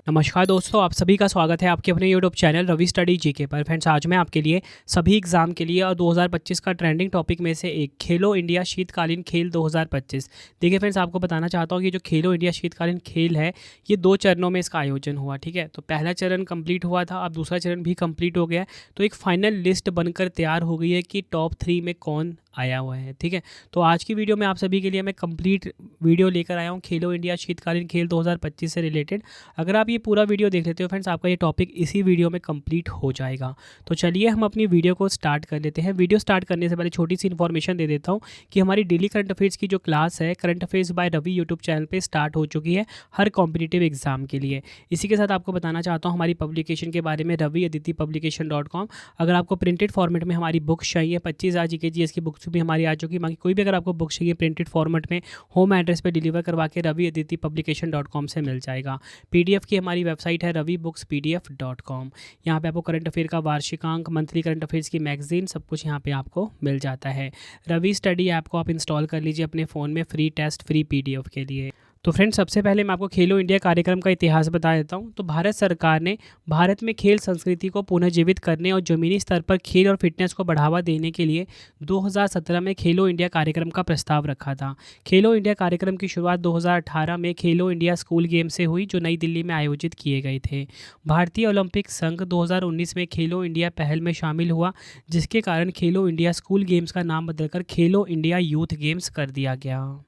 नमस्कार दोस्तों, आप सभी का स्वागत है आपके अपने YouTube channel Ravi study GK पर। फ्रेंड्स, आज मैं आपके लिए सभी एग्जाम के लिए और 2025 का ट्रेंडिंग टॉपिक में से एक खेलो इंडिया शीतकालीन खेल 2025। देखिए फ्रेंड्स, आपको बताना चाहता हूँ कि जो खेलो इंडिया शीतकालीन खेल है ये 2 चरणों में इसका आयोजन हुआ। ठीक है, तो पहला चरण कंप्लीट हुआ था, अब दूसरा चरण भी कंप्लीट हो गया है। तो एक फाइनल लिस्ट बनकर तैयार हो गई है कि टॉप 3 में कौन आया हुआ है। ठीक है, तो आज की वीडियो में आप सभी के लिए मैं कंप्लीट वीडियो लेकर आया हूँ खेलो इंडिया शीतकालीन खेल 2025 से रिलेटेड। अगर आप ये पूरा वीडियो देख लेते हो फ्रेंड्स, आपका ये टॉपिक इसी वीडियो में कंप्लीट हो जाएगा। तो चलिए हम अपनी वीडियो को स्टार्ट कर लेते हैं। वीडियो स्टार्ट करने से पहले छोटी सी इन्फॉर्मेशन दे देता हूँ कि हमारी डेली करंट अफेयर्स की जो क्लास है current affairs by Ravi YouTube channel पे स्टार्ट हो चुकी है हर कॉम्पिटिटिव एग्जाम के लिए। इसी के साथ आपको बताना चाहता हूँ हमारी पब्लिकेशन के बारे में, raviaditipublication.com। अगर आपको प्रिंटेड फॉर्मेट में हमारी बुक्स चाहिए, 25,000 GK/GS की बुक्स भी हमारी आ चुकी है। बाकी कोई भी अगर आपको बुक्स चाहिए प्रिंटेड फॉर्मेट में, होम एड्रेस पे डिलीवर करवा के raviaditipublication.com से मिल जाएगा। PDF की हमारी वेबसाइट है ravibookspdf.com। यहाँ पे आपको करंट अफेयर का वार्षिकांक, मंथली करंट अफेयर्स की मैगजीन, सब कुछ यहाँ पे आपको मिल जाता है। रवि स्टडी ऐप को आप इंस्टॉल कर लीजिए अपने फ़ोन में, फ्री टेस्ट, फ्री PDF के लिए। तो फ्रेंड्स, सबसे पहले मैं आपको खेलो इंडिया कार्यक्रम का इतिहास बता देता हूँ। तो भारत सरकार ने भारत में खेल संस्कृति को पुनर्जीवित करने और ज़मीनी स्तर पर खेल और फिटनेस को बढ़ावा देने के लिए 2017 में खेलो इंडिया कार्यक्रम का प्रस्ताव रखा था। खेलो इंडिया कार्यक्रम की शुरुआत 2018 में खेलो इंडिया स्कूल गेम से हुई, जो नई दिल्ली में आयोजित किए गए थे। भारतीय ओलंपिक संघ 2019 में खेलो इंडिया पहल में शामिल हुआ, जिसके कारण खेलो इंडिया स्कूल गेम्स का नाम बदलकर खेलो इंडिया यूथ गेम्स कर दिया गया।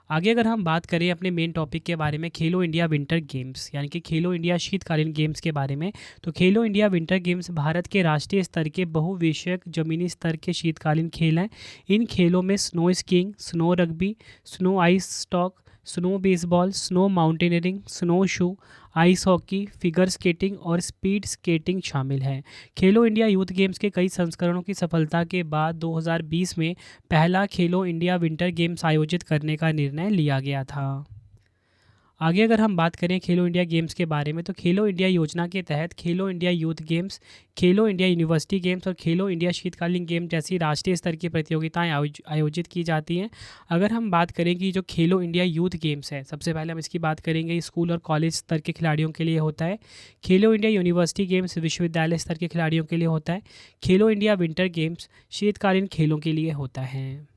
आगे अगर हम बात करें अपने मेन टॉपिक के बारे में, खेलो इंडिया विंटर गेम्स यानी कि खेलो इंडिया शीतकालीन गेम्स के बारे में, तो खेलो इंडिया विंटर गेम्स भारत के राष्ट्रीय स्तर के बहुविषयक जमीनी स्तर के शीतकालीन खेल हैं। इन खेलों में snow skiing, snow rugby, snow ice stock, snow baseball, snow mountaineering, snow shoe, ice hockey, figure skating और स्पीड स्केटिंग शामिल है। खेलो इंडिया यूथ गेम्स के कई संस्करणों की सफलता के बाद 2020 में पहला खेलो इंडिया विंटर गेम्स आयोजित करने का निर्णय लिया गया था। आगे अगर हम बात करें खेलो इंडिया गेम्स के बारे में, तो खेलो इंडिया योजना के तहत खेलो इंडिया यूथ गेम्स, खेलो इंडिया यूनिवर्सिटी गेम्स और खेलो इंडिया शीतकालीन गेम जैसी राष्ट्रीय स्तर की प्रतियोगिताएं आयोजित की जाती हैं। अगर हम बात करें कि जो खेलो इंडिया यूथ गेम्स है, सबसे पहले हम इसकी बात करेंगे, स्कूल और कॉलेज स्तर के खिलाड़ियों के लिए होता है। खेलो इंडिया यूनिवर्सिटी गेम्स विश्वविद्यालय स्तर के खिलाड़ियों के लिए होता है। खेलो इंडिया विंटर गेम्स शीतकालीन खेलों के लिए होता है।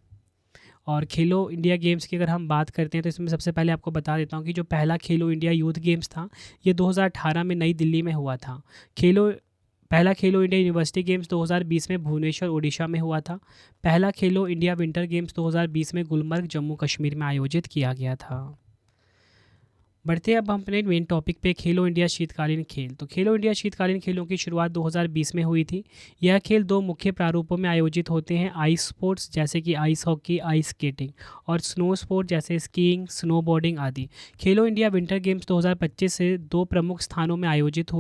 और खेलो इंडिया गेम्स की अगर हम बात करते हैं तो इसमें सबसे पहले आपको बता देता हूँ कि जो पहला खेलो इंडिया यूथ गेम्स था ये 2018 में नई दिल्ली में हुआ था। पहला खेलो इंडिया यूनिवर्सिटी गेम्स 2020 में भुवनेश्वर उड़ीसा में हुआ था। पहला खेलो इंडिया विंटर गेम्स 2020 में गुलमर्ग जम्मू कश्मीर में आयोजित किया गया था। बढ़ते हैं अब हम अपने मेन टॉपिक पे, खेलो इंडिया शीतकालीन खेल। तो खेलो इंडिया शीतकालीन खेलों की शुरुआत 2020 में हुई थी। यह खेल 2 मुख्य प्रारूपों में आयोजित होते हैं, आइस स्पोर्ट्स जैसे कि आइस हॉकी, आइस स्केटिंग, और स्नो स्पोर्ट जैसे स्कीइंग, स्नोबोर्डिंग आदि। खेलो इंडिया विंटर गेम्स 2025 से 2 प्रमुख स्थानों में आयोजित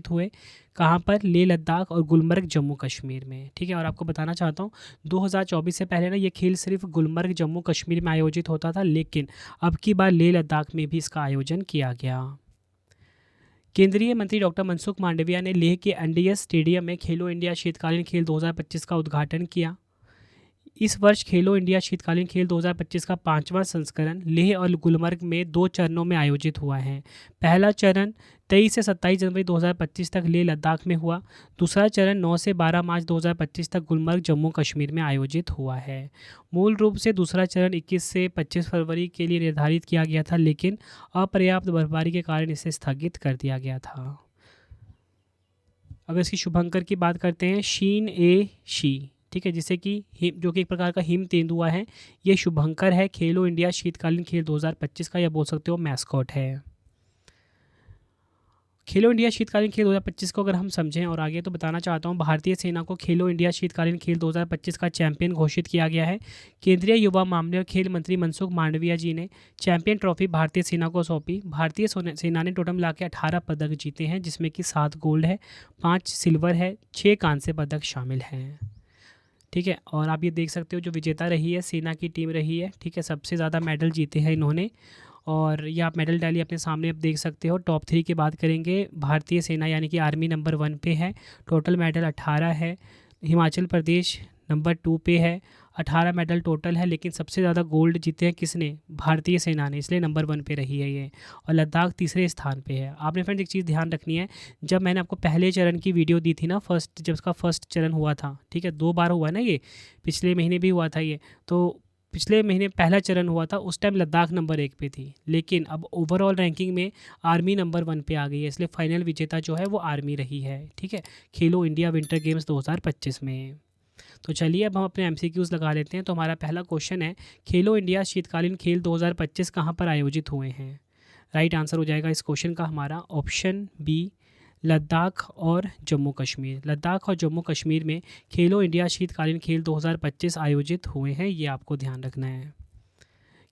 हुए। कहाँ पर? लेह लद्दाख और गुलमर्ग जम्मू कश्मीर में। ठीक है, और आपको बताना चाहता हूँ 2024 से पहले ना ये खेल सिर्फ गुलमर्ग जम्मू कश्मीर में आयोजित होता था, लेकिन अब की बार लेह लद्दाख में भी इसका आयोजन किया गया। केंद्रीय मंत्री डॉक्टर मनसुख मांडविया ने लेह के NDS स्टेडियम में खेलो इंडिया शीतकालीन खेल 2025 का उद्घाटन किया। इस वर्ष खेलो इंडिया शीतकालीन खेल 2025 का 5वां संस्करण लेह और गुलमर्ग में 2 चरणों में आयोजित हुआ है। पहला चरण 23 से 27 जनवरी 2025 तक लेह लद्दाख में हुआ। दूसरा चरण 9 से 12 मार्च 2025 तक गुलमर्ग जम्मू कश्मीर में आयोजित हुआ है। मूल रूप से दूसरा चरण 21 से 25 फरवरी के लिए निर्धारित किया गया था, लेकिन अपर्याप्त बर्फबारी के कारण इसे स्थगित कर दिया गया था। अब इसकी शुभंकर की बात करते हैं, शीन ए शी, ठीक है, जिसे कि जो कि एक प्रकार का हिम तेंदुआ है, ये शुभंकर है खेलो इंडिया शीतकालीन खेल 2025 का, या बोल सकते हो मैस्कॉट है। खेलो इंडिया शीतकालीन खेल 2025 को अगर हम समझें और आगे, तो बताना चाहता हूँ भारतीय सेना को खेलो इंडिया शीतकालीन खेल 2025 का चैंपियन घोषित किया गया है। केंद्रीय युवा मामले और खेल मंत्री मनसुख मांडविया जी ने चैंपियन ट्रॉफी भारतीय सेना को सौंपी। भारतीय सेना ने टोटल मिला के 18 पदक जीते हैं, जिसमें कि 7 गोल्ड है, 5 सिल्वर है, 6 कांस्य पदक शामिल हैं। ठीक है, और आप ये देख सकते हो जो विजेता रही है सेना की टीम रही है। ठीक है, सबसे ज़्यादा मेडल जीते हैं इन्होंने, और ये आप मेडल टैली अपने सामने अब देख सकते हो। टॉप 3 की बात करेंगे, भारतीय सेना यानी कि आर्मी नंबर 1 पे है, टोटल मेडल 18 है। हिमाचल प्रदेश नंबर 2 पे है। 18 मेडल टोटल है, लेकिन सबसे ज़्यादा गोल्ड जीते हैं किसने? भारतीय सेना ने, इसलिए नंबर 1 पे रही है ये। और लद्दाख तीसरे स्थान पे है। आपने फ्रेंड्स एक चीज़ ध्यान रखनी है, जब मैंने आपको पहले चरण की वीडियो दी थी ना, जब उसका फर्स्ट चरण हुआ था, ठीक है, 2 बार हुआ ना ये, पिछले महीने भी हुआ था ये, तो पिछले महीने पहला चरण हुआ था, उस टाइम लद्दाख नंबर 1 पे थी, लेकिन अब ओवरऑल रैंकिंग में आर्मी नंबर 1 पे आ गई है, इसलिए फाइनल विजेता जो है वो आर्मी रही है। ठीक है, खेलो इंडिया विंटर गेम्स 2025 में। तो चलिए अब हम अपने MCQs लगा लेते हैं। तो हमारा पहला क्वेश्चन है, खेलो इंडिया शीतकालीन खेल 2025 कहाँ पर आयोजित हुए हैं? राइट आंसर हो जाएगा इस क्वेश्चन का हमारा ऑप्शन बी, लद्दाख और जम्मू कश्मीर। लद्दाख और जम्मू कश्मीर में खेलो इंडिया शीतकालीन खेल 2025 आयोजित हुए हैं, ये आपको ध्यान रखना है।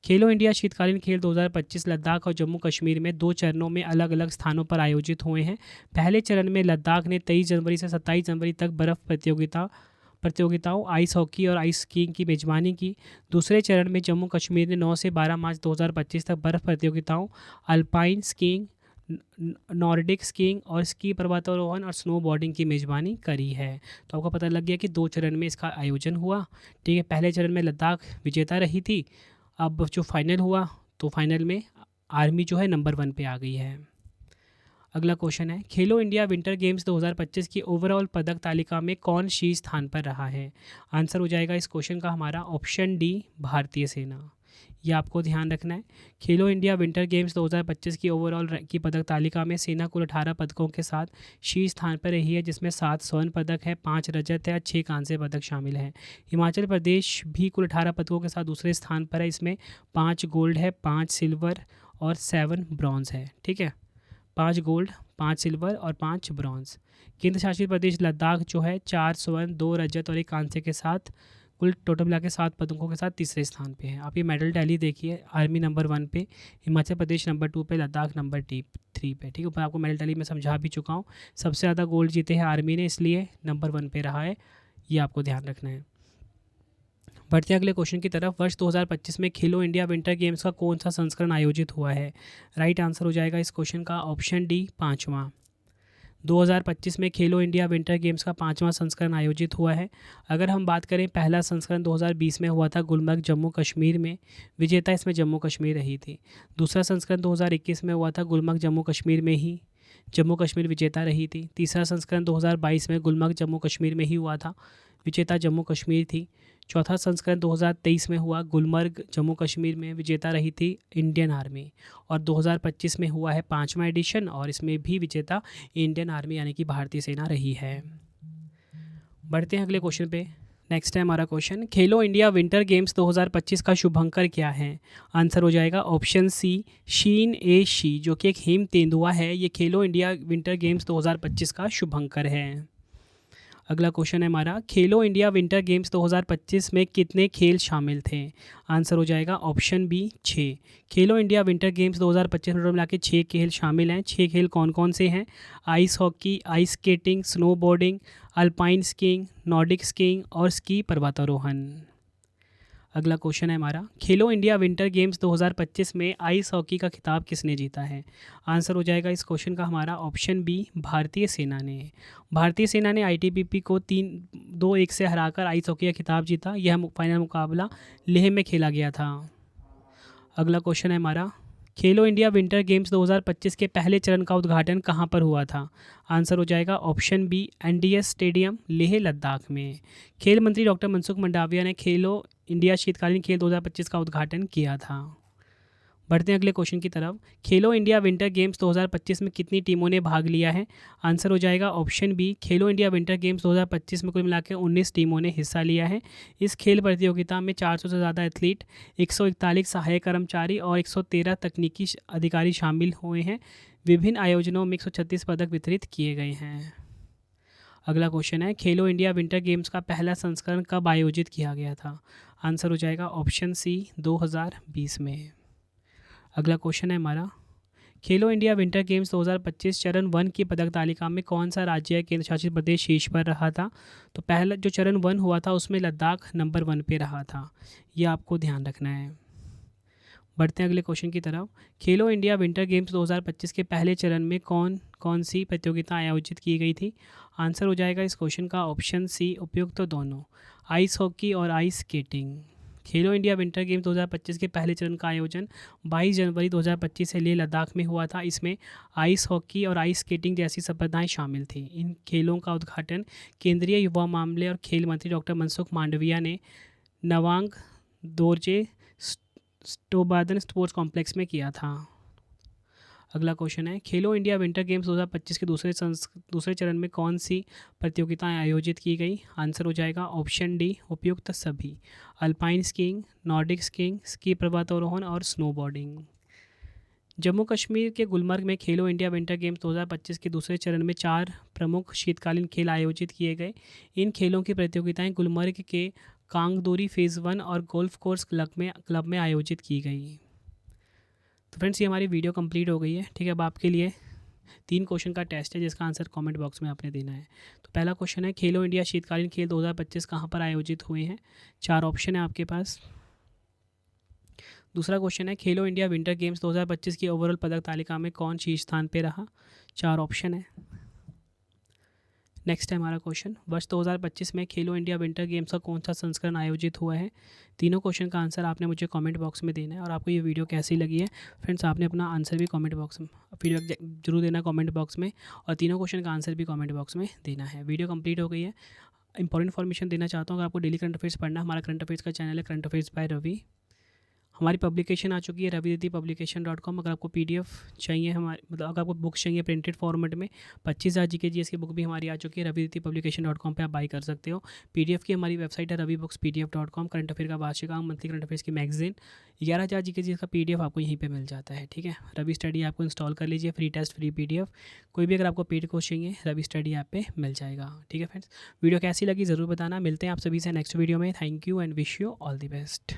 खेलो इंडिया शीतकालीन खेल 2025 लद्दाख और जम्मू कश्मीर में 2 चरणों में अलग अलग स्थानों पर आयोजित हुए हैं। पहले चरण में लद्दाख ने 23 जनवरी से 27 जनवरी तक बर्फ़ प्रतियोगिताओं आइस हॉकी और आइस स्कीइंग की मेज़बानी की। दूसरे चरण में जम्मू कश्मीर ने 9 से 12 मार्च 2025 तक बर्फ़ प्रतियोगिताओं अल्पाइन स्कीइंग, नॉर्डिक स्कीइंग और स्की पर्वतारोहण और स्नो बोर्डिंग की मेज़बानी करी है। तो आपको पता लग गया कि 2 चरण में इसका आयोजन हुआ। ठीक है, पहले चरण में लद्दाख विजेता रही थी, अब जो फाइनल हुआ तो फाइनल में आर्मी जो है नंबर 1 पे आ गई है। अगला क्वेश्चन है, खेलो इंडिया विंटर गेम्स 2025 की ओवरऑल पदक तालिका में कौन शीर्ष स्थान पर रहा है? आंसर हो जाएगा इस क्वेश्चन का हमारा ऑप्शन डी, भारतीय सेना। यह आपको ध्यान रखना है। खेलो इंडिया विंटर गेम्स 2025 की ओवरऑल की पदक तालिका में सेना कुल 18 पदकों के साथ शीर्ष स्थान पर रही है, जिसमें 7 स्वर्ण पदक है, 5 रजत है और 6 कांस्य पदक शामिल हैं। हिमाचल प्रदेश भी कुल 18 पदकों के साथ दूसरे स्थान पर है, इसमें 5 गोल्ड है, 5 सिल्वर और 7 ब्रॉन्ज है। ठीक है, 5 गोल्ड, 5 सिल्वर और 5 ब्रॉन्ज। केंद्र शासित प्रदेश लद्दाख जो है 4 स्वर्ण, 2 रजत और 1 कांस्य के साथ कुल टोटल मिला के 7 पदकों के साथ तीसरे स्थान पे है। आप ये मेडल टैली देखिए, आर्मी नंबर 1 पे, हिमाचल प्रदेश नंबर 2 पे, लद्दाख नंबर 3 पे। ठीक है, ऊपर आपको मेडल टैली में समझा भी चुका हूँ। सबसे ज़्यादा गोल्ड जीते हैं आर्मी ने, इसलिए नंबर 1 पे रहा है, ये आपको ध्यान रखना है। बढ़ते हैं अगले क्वेश्चन की तरफ। वर्ष 2025 में खेलो इंडिया विंटर गेम्स का कौन सा संस्करण आयोजित हुआ है? राइट आंसर हो जाएगा इस क्वेश्चन का ऑप्शन डी, 5वां। 2025 में खेलो इंडिया विंटर गेम्स का 5वां संस्करण आयोजित हुआ है। अगर हम बात करें, पहला संस्करण 2020 में हुआ था गुलमर्ग जम्मू कश्मीर में, विजेता इसमें जम्मू कश्मीर रही थी। दूसरा संस्करण 2021 में हुआ था गुलमर्ग जम्मू कश्मीर में ही, जम्मू कश्मीर विजेता रही थी। तीसरा संस्करण 2022 में गुलमर्ग जम्मू कश्मीर में ही हुआ था, विजेता जम्मू कश्मीर थी। चौथा संस्करण 2023 में हुआ, गुलमर्ग जम्मू कश्मीर में विजेता रही थी इंडियन आर्मी। और 2025 में हुआ है 5वां एडिशन, और इसमें भी विजेता इंडियन आर्मी यानी कि भारतीय सेना रही है। बढ़ते हैं अगले क्वेश्चन पे। नेक्स्ट है हमारा क्वेश्चन, खेलो इंडिया विंटर गेम्स 2025 का शुभंकर क्या है? आंसर हो जाएगा option C, sheen A she, जो कि एक हिम तेंदुआ है। ये खेलो इंडिया विंटर गेम्स 2025 का शुभंकर है। अगला क्वेश्चन है हमारा, खेलो इंडिया विंटर गेम्स 2025 में कितने खेल शामिल थे? आंसर हो जाएगा ऑप्शन बी, 6। खेलो इंडिया विंटर गेम्स 2025 में मिला के 6 खेल शामिल हैं। 6 खेल कौन कौन से हैं? Ice hockey, ice skating, snow boarding, alpine skiing, Nordic skiing और स्की पर्वतारोहण। अगला क्वेश्चन है हमारा, खेलो इंडिया विंटर गेम्स 2025 में आइस हॉकी का खिताब किसने जीता है? आंसर हो जाएगा इस क्वेश्चन का हमारा ऑप्शन बी, भारतीय सेना ने। भारतीय सेना ने ITBP को 2-1 से हराकर आइस हॉकी का खिताब जीता। यह फाइनल मुकाबला लेह में खेला गया था। अगला क्वेश्चन है हमारा, खेलो इंडिया विंटर गेम्स 2025 के पहले चरण का उद्घाटन कहाँ पर हुआ था? आंसर हो जाएगा option B, NDS stadium, Leh Ladakh में। खेल मंत्री डॉक्टर मनसुख मंडाविया ने खेलो इंडिया शीतकालीन खेल 2025 का उद्घाटन किया था। बढ़ते हैं अगले क्वेश्चन की तरफ। खेलो इंडिया विंटर गेम्स 2025 में कितनी टीमों ने भाग लिया है? आंसर हो जाएगा ऑप्शन बी, खेलो इंडिया विंटर गेम्स 2025 में कुल मिलाकर 19 टीमों ने हिस्सा लिया है। इस खेल प्रतियोगिता में 400 से ज़्यादा एथलीट, 141 सहायक कर्मचारी और 113 तकनीकी अधिकारी शामिल हुए हैं। विभिन्न आयोजनों में 136 पदक वितरित किए गए हैं। अगला क्वेश्चन है, खेलो इंडिया विंटर गेम्स का पहला संस्करण कब आयोजित किया गया था? आंसर हो जाएगा ऑप्शन सी, 2020 में। अगला क्वेश्चन है हमारा, खेलो इंडिया विंटर गेम्स 2025 चरण 1 की पदक तालिका में कौन सा राज्य या केंद्र शासित प्रदेश शीर्ष पर रहा था? तो पहला जो चरण 1 हुआ था उसमें लद्दाख नंबर 1 पे रहा था, ये आपको ध्यान रखना है। बढ़ते हैं अगले क्वेश्चन की तरफ। खेलो इंडिया विंटर गेम्स 2025 के पहले चरण में कौन कौन सी प्रतियोगिता आयोजित की गई थी? आंसर हो जाएगा इस क्वेश्चन का ऑप्शन सी, उपयुक्त तो दोनों, आइस हॉकी और आइस स्केटिंग। खेलो इंडिया विंटर गेम्स 2025 के पहले चरण का आयोजन 22 जनवरी 2025 से लेह लद्दाख में हुआ था। इसमें आइस हॉकी और आइस स्केटिंग जैसी स्पर्धाएं शामिल थी। इन खेलों का उद्घाटन केंद्रीय युवा मामले और खेल मंत्री डॉक्टर मनसुख मांडविया ने नवांग दोरजे स्टोबादन स्पोर्ट्स कॉम्प्लेक्स में किया था। अगला क्वेश्चन है, खेलो इंडिया विंटर गेम्स 2025 के दूसरे चरण में कौन सी प्रतियोगिताएं आयोजित की गई? आंसर हो जाएगा ऑप्शन डी, उपयुक्त सभी, alpine skiing, Nordic skiing, ski पर्वतारोहण और स्नोबोर्डिंग। जम्मू कश्मीर के गुलमर्ग में खेलो इंडिया विंटर गेम्स 2025 के दूसरे चरण में 4 प्रमुख शीतकालीन खेल आयोजित किए गए। इन खेलों की प्रतियोगिताएं गुलमर्ग के कांगदोरी फेज़ 1 और गोल्फ कोर्स क्लब में आयोजित की गई। तो फ्रेंड्स, ये हमारी वीडियो कंप्लीट हो गई है। ठीक है, अब आपके लिए 3 क्वेश्चन का टेस्ट है जिसका आंसर कमेंट बॉक्स में आपने देना है। तो पहला क्वेश्चन है, खेलो इंडिया शीतकालीन खेल 2025 कहाँ पर आयोजित हुए हैं? 4 ऑप्शन है आपके पास। दूसरा क्वेश्चन है, खेलो इंडिया विंटर गेम्स 2025 की ओवरऑल पदक तालिका में कौन शीर्ष स्थान पर रहा? 4 ऑप्शन है। नेक्स्ट है हमारा क्वेश्चन, वर्ष 2025 में खेलो इंडिया विंटर गेम्स का कौन सा संस्करण आयोजित हुआ है? तीनों क्वेश्चन का आंसर आपने मुझे कमेंट बॉक्स में देना है। और आपको ये वीडियो कैसी लगी है फ्रेंड्स, आपने अपना आंसर भी कमेंट बॉक्स में फीडबैक जरूर देना कमेंट बॉक्स में, और तीनों क्वेश्चन का आंसर भी कमेंट बॉक्स में देना है। वीडियो कंप्लीट हो गई है। इंपॉर्टेंट इन्फॉर्मेशन देना चाहता हूँ, अगर आपको डेली करंट अफेयर्स पढ़ना, हमारा करंट अफेयर्स का चैनल है करंट अफेयर्स बाय रवि। हमारी पब्लिकेशन आ चुकी है raviditypublication.com। अगर आपको पीडीएफ चाहिए, हमारे मतलब अगर आपको बुक्स चाहिए प्रिंटेड फॉर्मेट में, 25,000 जीके जीएस की बुक भी हमारी आ चुकी है। raviditypublication.com पे आप बाई कर सकते हो। पीडीएफ की हमारी वेबसाइट है ravibookspdf.com। करंट अफेयर का वार्षिक अंक, मंथली करंट अफेयर्स की मैगजीन, 11,000 जीके जीएस का पीडीएफ आपको यहीं पर मिल जाता है। ठीक है, रवि स्टडी आपको इंस्टॉल कर लीजिए, फ्री टेस्ट फ्री पीडीएफ। कोई भी अगर आपको पेड कोर्स चाहिए रवि स्टडी ऐप पे मिल जाएगा। ठीक है फ्रेंड्स, वीडियो कैसी लगी ज़रूर बताना। मिलते हैं आप सभी से नेक्स्ट वीडियो में। Thank you and wish you all the best.